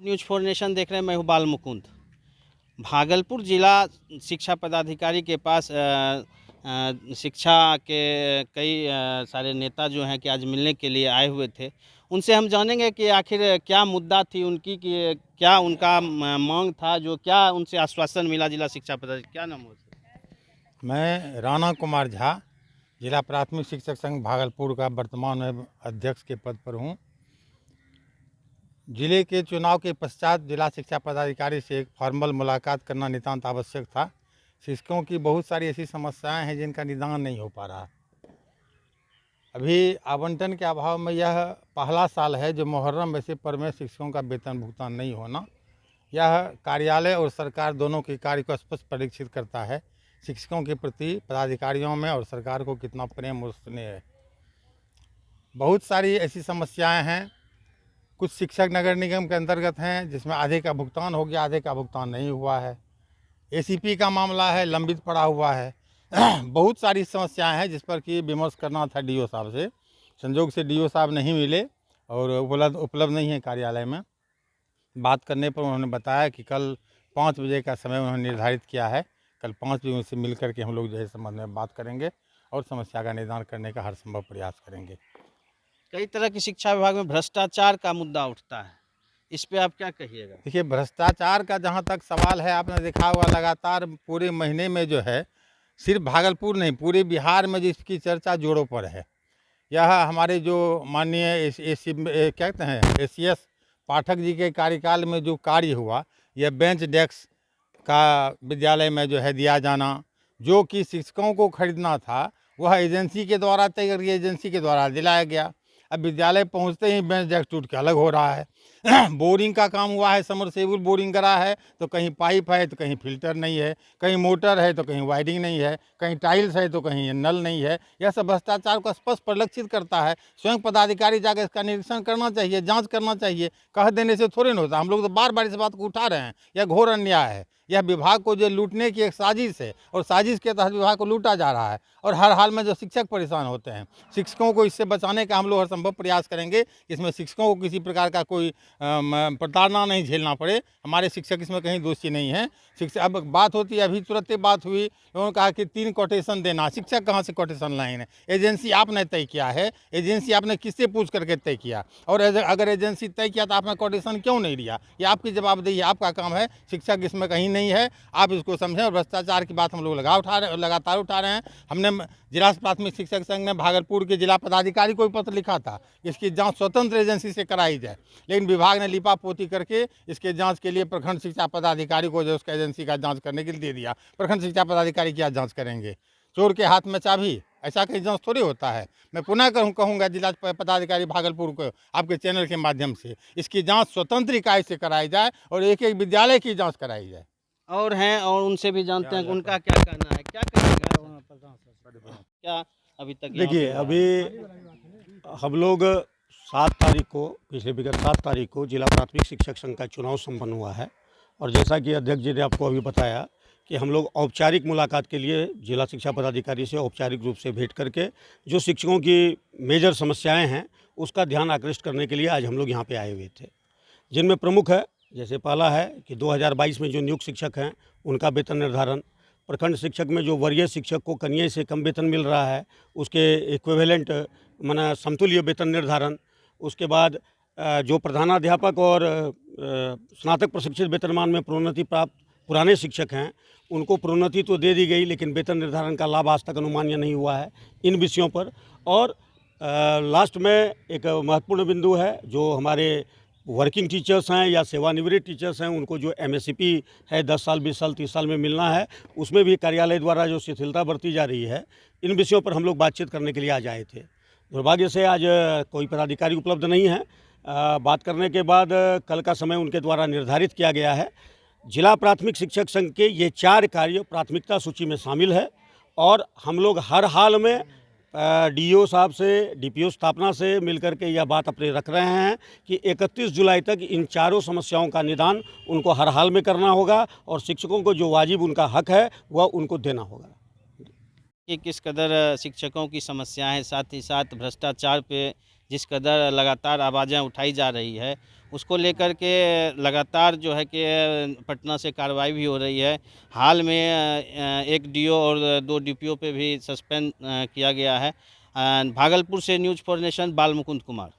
News 4 nation देख रहे हैं। मैं हूँ बाल मुकुंद। भागलपुर जिला शिक्षा पदाधिकारी के पास शिक्षा के कई सारे नेता जो हैं कि आज मिलने के लिए आए हुए थे। उनसे हम जानेंगे कि आखिर क्या मुद्दा थी उनकी, कि क्या उनका मांग था, जो क्या उनसे आश्वासन मिला जिला शिक्षा पदाधिकारी। क्या नाम हो? मैं राणा कुमार झा, जिला प्राथमिक शिक्षक संघ भागलपुर का वर्तमान में अध्यक्ष के पद पर हूँ। जिले के चुनाव के पश्चात जिला शिक्षा पदाधिकारी से एक फॉर्मल मुलाकात करना नितांत आवश्यक था। शिक्षकों की बहुत सारी ऐसी समस्याएं हैं जिनका निदान नहीं हो पा रहा। अभी आवंटन के अभाव में यह पहला साल है जो मुहर्रम वैसे पर में शिक्षकों का वेतन भुगतान नहीं होना, यह कार्यालय और सरकार दोनों के कार्य को स्पष्ट परीक्षित करता है। शिक्षकों के प्रति पदाधिकारियों में और सरकार को कितना प्रेम और स्नेह है। बहुत सारी ऐसी समस्याएं हैं। कुछ शिक्षक नगर निगम के अंतर्गत हैं जिसमें आधे का भुगतान हो गया, आधे का भुगतान नहीं हुआ है। एसीपी का मामला है, लंबित पड़ा हुआ है। बहुत सारी समस्याएं हैं जिस पर कि विमर्श करना था डीओ साहब से। संजोग से डीओ साहब नहीं मिले और उपलब्ध नहीं है कार्यालय में। बात करने पर उन्होंने बताया कि कल 5 बजे का समय उन्होंने निर्धारित किया है। कल 5 बजे उनसे मिल करके हम लोग जो है संबंध में बात करेंगे और समस्या का निदान करने का हर संभव प्रयास करेंगे। कई तरह की शिक्षा विभाग में भ्रष्टाचार का मुद्दा उठता है, इस पे आप क्या कहिएगा? देखिए, भ्रष्टाचार का जहाँ तक सवाल है, आपने देखा हुआ लगातार पूरे महीने में जो है, सिर्फ भागलपुर नहीं पूरे बिहार में जिसकी चर्चा जोरों पर है। यह हमारे जो माननीय क्या कहते हैं एसीएस पाठक जी के कार्यकाल में जो कार्य हुआ, यह बेंच डेस्क का विद्यालय में जो है दिया जाना, जो कि शिक्षकों को खरीदना था वह एजेंसी के द्वारा तय करके एजेंसी के द्वारा दिलाया गया। अब विद्यालय पहुंचते ही बेंच डेस्क टूट के अलग हो रहा है। बोरिंग का काम हुआ है, समरसेबुल बोरिंग करा है तो कहीं पाइप है तो कहीं फिल्टर नहीं है, कहीं मोटर है तो कहीं वायरिंग नहीं है, कहीं टाइल्स है तो कहीं नल नहीं है। यह सब भ्रष्टाचार को स्पष्ट परिलक्षित करता है। स्वयं पदाधिकारी जाकर इसका निरीक्षण करना चाहिए, जांच करना चाहिए। कह देने से थोड़े ना होता। हम लोग तो बार बार इस बात को उठा रहे हैं। यह घोर अन्याय है। यह विभाग को जो लूटने की एक साजिश है और साजिश के तहत विभाग को लूटा जा रहा है और हर हाल में जो शिक्षक परेशान होते हैं। शिक्षकों को इससे बचाने का हम लोग हर संभव प्रयास करेंगे। इसमें शिक्षकों को किसी प्रकार का कोई प्रताड़ना नहीं झेलना पड़े। हमारे शिक्षक इसमें कहीं दोषी नहीं है। शिक्षक अब बात होती है, अभी तुरंत बात हुई, उन्होंने कहा कि 3 कोटेशन देना। शिक्षक कहाँ से कोटेशन लाएंगे? एजेंसी आपने तय किया है, एजेंसी आपने किससे पूछ करके तय किया? और अगर एजेंसी तय किया तो आपने कोटेशन क्यों नहीं लिया? ये आपकी जवाबदेही है, आपका काम है। शिक्षक इसमें कहीं नहीं है, आप इसको समझें। और भ्रष्टाचार की बात हम लोग लगातार उठा रहे हैं। हमने जिला प्राथमिक शिक्षक संघ ने भागलपुर के जिला पदाधिकारी को भी पत्र लिखा था, इसकी जांच स्वतंत्र एजेंसी से कराई जाए, लेकिन विभाग ने लिपापोती करके इसके जांच के लिए प्रखंड शिक्षा पदाधिकारी को जो उसका एजेंसी का जांच करने के लिए दे दिया। प्रखंड शिक्षा पदाधिकारी क्या जांच करेंगे? चोर के हाथ में चाबी, ऐसा कहीं जांच थोड़ी होता है। मैं पुनः कहूँगा जिला पदाधिकारी भागलपुर को आपके चैनल के माध्यम से इसकी जांच स्वतंत्र इकाई से कराई जाए और एक एक विद्यालय की जांच कराई जाए। और हैं और उनसे भी जानते हैं उनका क्या कहना है, क्या कहेंगे? क्या अभी तक देखिए, अभी हम लोग 7 तारीख को, पिछले विगत 7 तारीख को जिला प्राथमिक शिक्षक संघ का चुनाव संपन्न हुआ है। और जैसा कि अध्यक्ष जी ने आपको अभी बताया कि हम लोग औपचारिक मुलाकात के लिए जिला शिक्षा पदाधिकारी से औपचारिक रूप से भेंट करके जो शिक्षकों की मेजर समस्याएं हैं उसका ध्यान आकृष्ट करने के लिए आज हम लोग यहाँ पे आए हुए थे। जिनमें प्रमुख है, जैसे पहला है कि 2022 में जो नियुक्त शिक्षक हैं उनका वेतन निर्धारण, प्रखंड शिक्षक में जो वरीय शिक्षक को कनिये से कम वेतन मिल रहा है उसके इक्विवेलेंट माना समतुल्य वेतन निर्धारण। उसके बाद जो प्रधानाध्यापक और स्नातक प्रशिक्षित वेतनमान में प्रोन्नति प्राप्त पुराने शिक्षक हैं उनको प्रोन्नति तो दे दी गई, लेकिन वेतन निर्धारण का लाभ आज तक अनुमान्य नहीं हुआ है इन विषयों पर। और लास्ट में एक महत्वपूर्ण बिंदु है, जो हमारे वर्किंग टीचर्स हैं या सेवानिवृत्त टीचर्स हैं उनको जो एमएससीपी है 10 साल 20 साल 30 साल में मिलना है, उसमें भी कार्यालय द्वारा जो शिथिलता बरती जा रही है, इन विषयों पर हम लोग बातचीत करने के लिए आज आए थे। दुर्भाग्य से आज कोई पदाधिकारी उपलब्ध नहीं है। बात करने के बाद कल का समय उनके द्वारा निर्धारित किया गया है। जिला प्राथमिक शिक्षक संघ के ये 4 कार्य प्राथमिकता सूची में शामिल है और हम लोग हर हाल में डीओ साहब से, डीपीओ स्थापना से मिलकर के यह बात अपने रख रहे हैं कि 31 जुलाई तक इन चारों समस्याओं का निदान उनको हर हाल में करना होगा और शिक्षकों को जो वाजिब उनका हक है वह उनको देना होगा। कि किस कदर शिक्षकों की समस्याएं हैं, साथ ही साथ भ्रष्टाचार पे जिस कदर लगातार आवाज़ें उठाई जा रही है, उसको लेकर के लगातार जो है कि पटना से कार्रवाई भी हो रही है। हाल में एक डीओ और 2 डीपीओ पे भी सस्पेंड किया गया है। भागलपुर से न्यूज़ फॉर नेशन बाल मुकुंद कुमार।